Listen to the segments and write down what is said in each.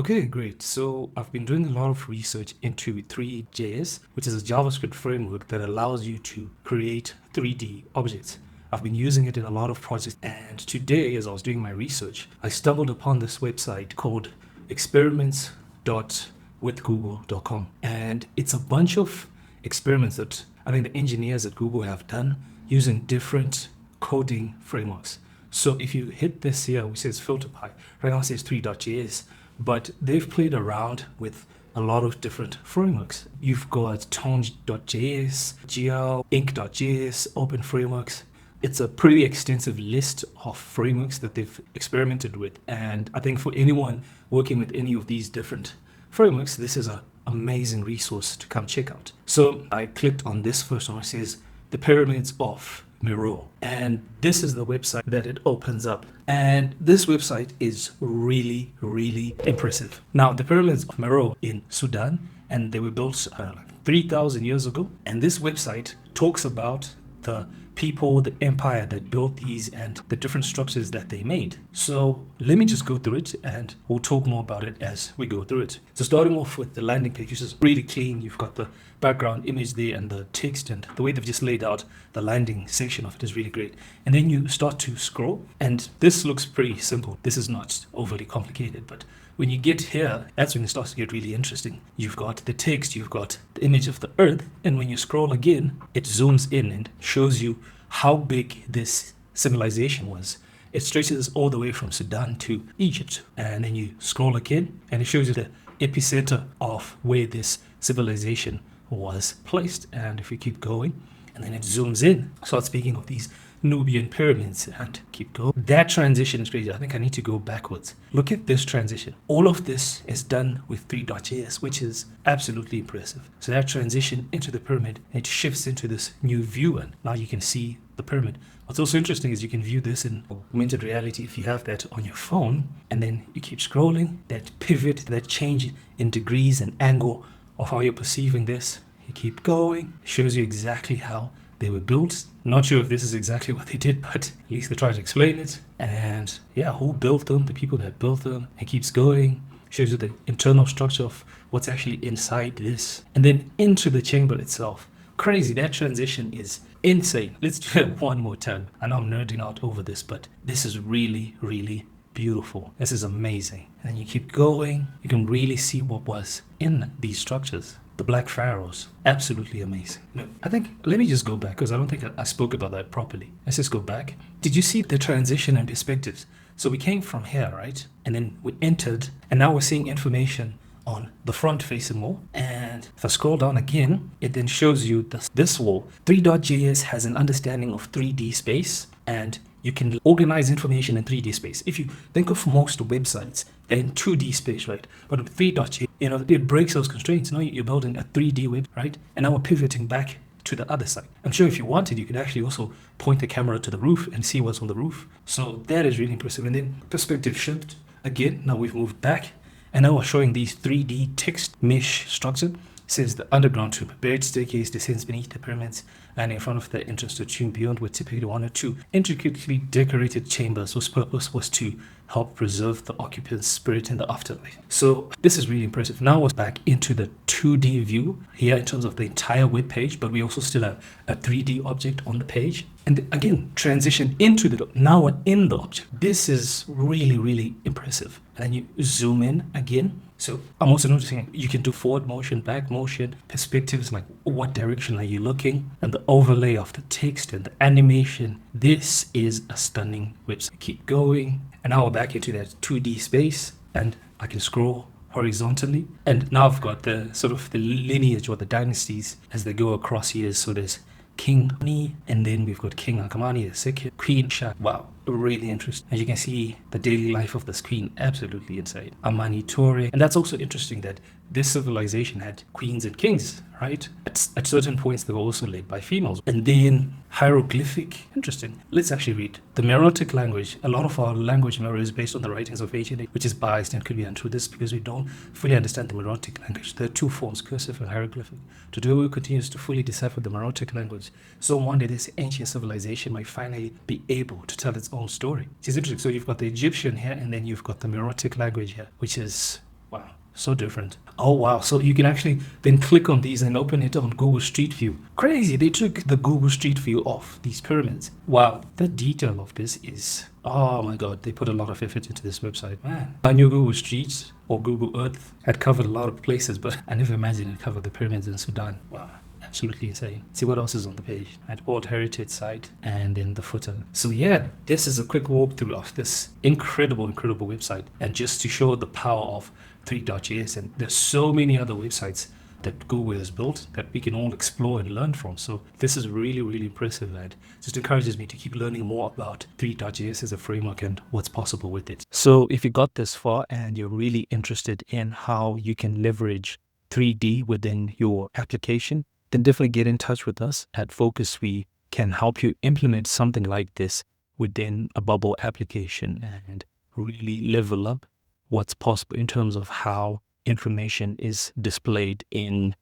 Okay, great. So I've been doing a lot of research into Three.js, which is a JavaScript framework that allows you to create 3D objects. I've been using it in a lot of projects, and today, as I was doing my research, I stumbled upon this website called experiments.withgoogle.com. And it's a bunch of experiments that I think the engineers at Google have done using different coding frameworks. So if you hit this here, which says FilterPy, right now it says Three.js, but they've played around with a lot of different frameworks. You've got Tone.js, GL, Ink.js, open frameworks. It's a pretty extensive list of frameworks that they've experimented with. And I think for anyone working with any of these different frameworks, this is an amazing resource to come check out. So I clicked on this first one. It says the pyramids of Meroe. And this is the website that it opens up. And this website is really, really impressive. Now, the pyramids of Meroe in Sudan, and they were built like 3,000 years ago. And this website talks about the people, the empire that built these and the different structures that they made. So let me just go through it and we'll talk more about it as we go through it. So starting off with the landing page, which is really clean. You've got the background image there and the text, and the way they've just laid out the landing section of it is really great. And then you start to scroll, and this looks pretty simple. This is not overly complicated, but when you get here, that's when it starts to get really interesting. You've got the text, you've got the image of the earth, and when you scroll again, it zooms in and shows you how big this civilization was. It stretches all the way from Sudan to Egypt. And then you scroll again, and it shows you the epicenter of where this civilization was placed. And if you keep going, and then it zooms in, start speaking of these Nubian pyramids, and keep going. That transition is crazy. I think I need to go backwards. Look at this transition. All of this is done with Three.js, which is absolutely impressive. So that transition into the pyramid, it shifts into this new view, and now you can see the pyramid. What's also interesting is you can view this in augmented reality if you have that on your phone, and then you keep scrolling. That pivot, that change in degrees and angle of how you're perceiving this, you keep going. It shows you exactly how they were built. Not sure if this is exactly what they did, but at least they try to explain it. And yeah, who built them, the people that built them. It keeps going, shows you the internal structure of what's actually inside this. And then into the chamber itself. Crazy, that transition is insane. Let's do it one more time. I know I'm nerding out over this, but this is really, really beautiful. This is amazing. And you keep going, you can really see what was in these structures. The Black Pharaohs, absolutely amazing. No, I think, let me just go back because I don't think I spoke about that properly. Let's just go back. Did you see the transition and perspectives? So we came from here, right? And then we entered, and now we're seeing information on the front facing wall. And if I scroll down again, it then shows you this wall. Three.js has an understanding of 3D space, and you can organize information in 3D space. If you think of most websites, they're in 2D space, right? But with Three.js, it breaks those constraints. Now you're building a 3D web, right? And now we're pivoting back to the other side. I'm sure if you wanted, you could actually also point the camera to the roof and see what's on the roof. So that is really impressive. And then perspective shift. Again, now we've moved back. And now we're showing these 3D text mesh structure. It says the underground tomb, buried staircase descends beneath the pyramids, and in front of the entrance to the tomb beyond were typically one or two intricately decorated chambers whose purpose was to help preserve the occupant's spirit in the afterlife. So this is really impressive. Now we're back into the 2D view here in terms of the entire web page, but we also still have a 3D object on the page. And again, transition into now we're in the object. This is really, really impressive. And then you zoom in again. So I'm also noticing you can do forward motion, back motion, perspectives, like what direction are you looking, and the overlay of the text and the animation. This is a stunning website. Keep going. And now we're back into that 2D space, and I can scroll horizontally. And now I've got the sort of the lineage or the dynasties as they go across years. So there's King Ni, and then we've got King Akamani, the second, Queen Shah. Wow, really interesting. As you can see, the daily life of this queen, absolutely insane. Amani Tore, and that's also interesting that this civilization had queens and kings, right? At certain points, they were also led by females. And then hieroglyphic, interesting. Let's actually read. The Meroitic language, a lot of our language mirrors based on the writings of ancient, which is biased and could be untrue. This because we don't fully understand the Meroitic language. There are two forms, cursive and hieroglyphic. Today, continues to fully decipher the Meroitic language. So one day, this ancient civilization might finally be able to tell its own story. Which is interesting. So you've got the Egyptian here, and then you've got the Meroitic language here, which is Wow, so different. Oh, wow. So you can actually then click on these and open it on Google Street View. Crazy. They took the Google Street View off these pyramids. Wow. The detail of this is, oh my God, they put a lot of effort into this website. Man, I knew Google Streets or Google Earth had covered a lot of places, but I never imagined it covered the pyramids in Sudan. Wow. Absolutely insane. See what else is on the page. At World Heritage Site and in the footer. So yeah, this is a quick walkthrough of this incredible website. And just to show the power of Three.js, and there's so many other websites that Google has built that we can all explore and learn from. So this is really impressive, and just encourages me to keep learning more about Three.js as a framework and what's possible with it. So if you got this far and you're really interested in how you can leverage 3D within your application, then definitely get in touch with us at Focus. We can help you implement something like this within a bubble application and really level up what's possible in terms of how information is displayed in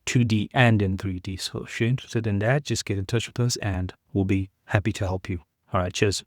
2D and in 3D. So if you're interested in that, just get in touch with us and we'll be happy to help you. All right, cheers.